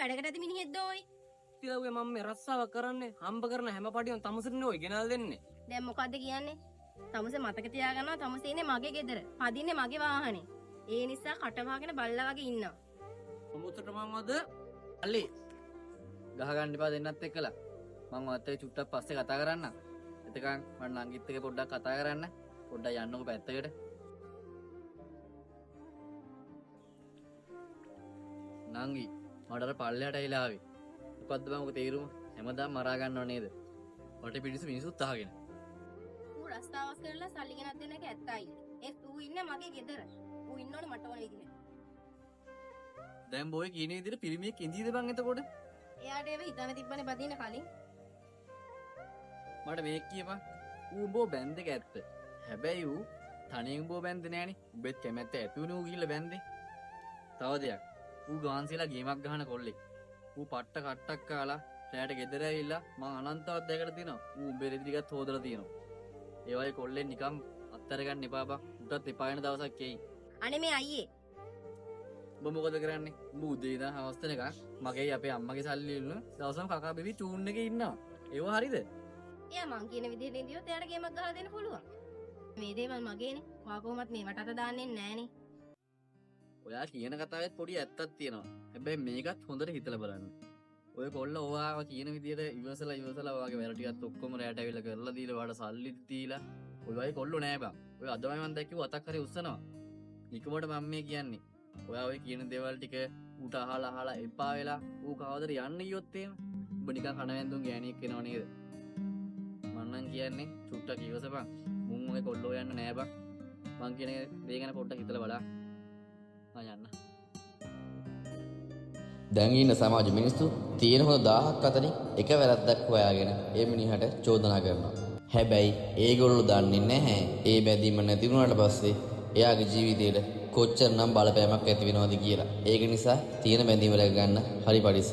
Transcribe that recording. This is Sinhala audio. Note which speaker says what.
Speaker 1: වැඩකට ඇති මිනිහෙක්ද ඔයි?
Speaker 2: තියුවේ මම මේ රස්සාවක් කරන්නේ හම්බ කරන හැම පාටියම තමුසෙන්නේ ඔය ගෙනල් දෙන්නේ.
Speaker 1: දැන් මොකද්ද කියන්නේ? තමුසේ මතක තියාගන්නවා තමුසේ ඉන්නේ මගේ ගෙදර. පදින්නේ මගේ වාහනේ. ඒ නිසා කට වහගෙන බල්ලා වගේ ඉන්නවා.
Speaker 2: මොමුතට මම අද අල්ලි ගහ ගන්න එපා දෙන්නත් එක්කලා. මම ඔයත් එක්ක චුට්ටක් පස්සේ කතා කරන්න. එතකන් මම නංගිත් එක්ක පොඩ්ඩක් කතා කරන්න. පොඩ්ඩක් යන්නකො පැත්තකට. නංගි මට අර පල්ලයට ඇවිල්ලා ආවේ. මොකද්ද බං ඔක තේරුම? හැමදාම මරා ගන්නව නේද? වටේ පිටිසු මිනිසුත් අහගෙන.
Speaker 1: ඌ රස්තාවස් කරලා සල්ලි ගෙනත් දෙන්න එක ඇත්තයි. ඒත් ඌ ඉන්නේ මගේ ගෙදර. ඌ ඉන්නෝනේ මට ඕන විදිහට.
Speaker 2: දැන් බොයි කියන විදිහට පිරිමියෙක් ඉඳීද බං එතකොට?
Speaker 1: එයාට ඒව හිතන තිබ්බනේ බදින්න කලින්.
Speaker 2: මට මේක කියපන්. ඌ උඹව බැන්දක ඇත්ත. හැබැයි ඌ තනියෙන් උඹව බැන්දේ නෑනේ. උඹෙත් කැමැත්ත ඇති වුණේ ඌ ගිහිල්ලා බැන්දේ. තව දෙයක්. ඌ ගාන්සිලා ගේමක් ගහන කොල්ලෙක්. ඌ පට්ට කට්ටක් කාලා රැයට ගෙදර ඇවිල්ලා මං අනන්තවත් දැකලා තිනවා. ඌ උඹේ රෙදි ටිකත් හොදලා තිනවා. ඒ වගේ කොල්ලෙන් නිකන් අත්තර ගන්න එපා බං. උටත් එපා වෙන දවසක් එයි.
Speaker 1: අනේ මේ අයියේ
Speaker 2: උඹ මොකද කරන්නේ? උඹ උදේ ඉඳන් හවස් වෙනකන් මගේ අපේ අම්මගේ සල්ලි වලින් දවසම කකා බෙවි චූන් එකේ ඉන්නවා. ඒව හරිද?
Speaker 1: එයා මං කියන විදිහට ඉඳියොත් එයාට ගේමක් ගහලා දෙන්න පුළුවන්. මේ දේවල් මගේනේ. ඔයා කොහොමත් මේවට අත දාන්නේ නෑනේ.
Speaker 2: ඔයා කියන කතාවෙත් පොඩි ඇත්තක් තියෙනවා. හැබැයි මේකත් හොඳට හිතලා බලන්න. ඔය කොල්ල ඔයාව කියන විදිහට ඉවසලා ඔයාගේ වැඩ ටිකත් ඔක්කොම රැයට ඇවිල්ලා කරලා දීලා ඔයාට සල්ලි දීලා ඔය වගේ කොල්ලෝ නෑ බං. ඔය අදමයි මම දැක්කේ අතක් හරි උස්සනවා. නිකමට මම මේ කියන්නේ. ඔයා ඔය කියන දේවල් ටික ඌට අහලා එපා වෙලා ඌ කවදද යන්න ගියොත් එහෙම උඹ නිකන් කණවැන්දුන් ගෑණියෙක් වෙනව නේද? මම නම් කියන්නේ චුට්ටක් ඉවසපන්. මුන් ඔය කොල්ලෝ යන්න නෑ බං. මං කියන දේ ගැන පොඩ්ඩක් හිතලා බලන්න. යන්න.
Speaker 3: දැන් ඉන්න සමාජ මිනිස්සු තියෙන හොඳ 1000ක් අතරින් එක වැරද්දක් හොයාගෙන ඒ මිනිහට චෝදනා කරනවා. හැබැයි ඒගොල්ලෝ දන්නේ නැහැ ඒ බැඳීම නැති වුණාට පස්සේ එයාගේ ජීවිතේට කොච්චරනම් බලපෑමක් ඇති වෙනවද කියලා. ඒක නිසා තියෙන බැඳීම රැක ගන්න හරි පරිස්සම්.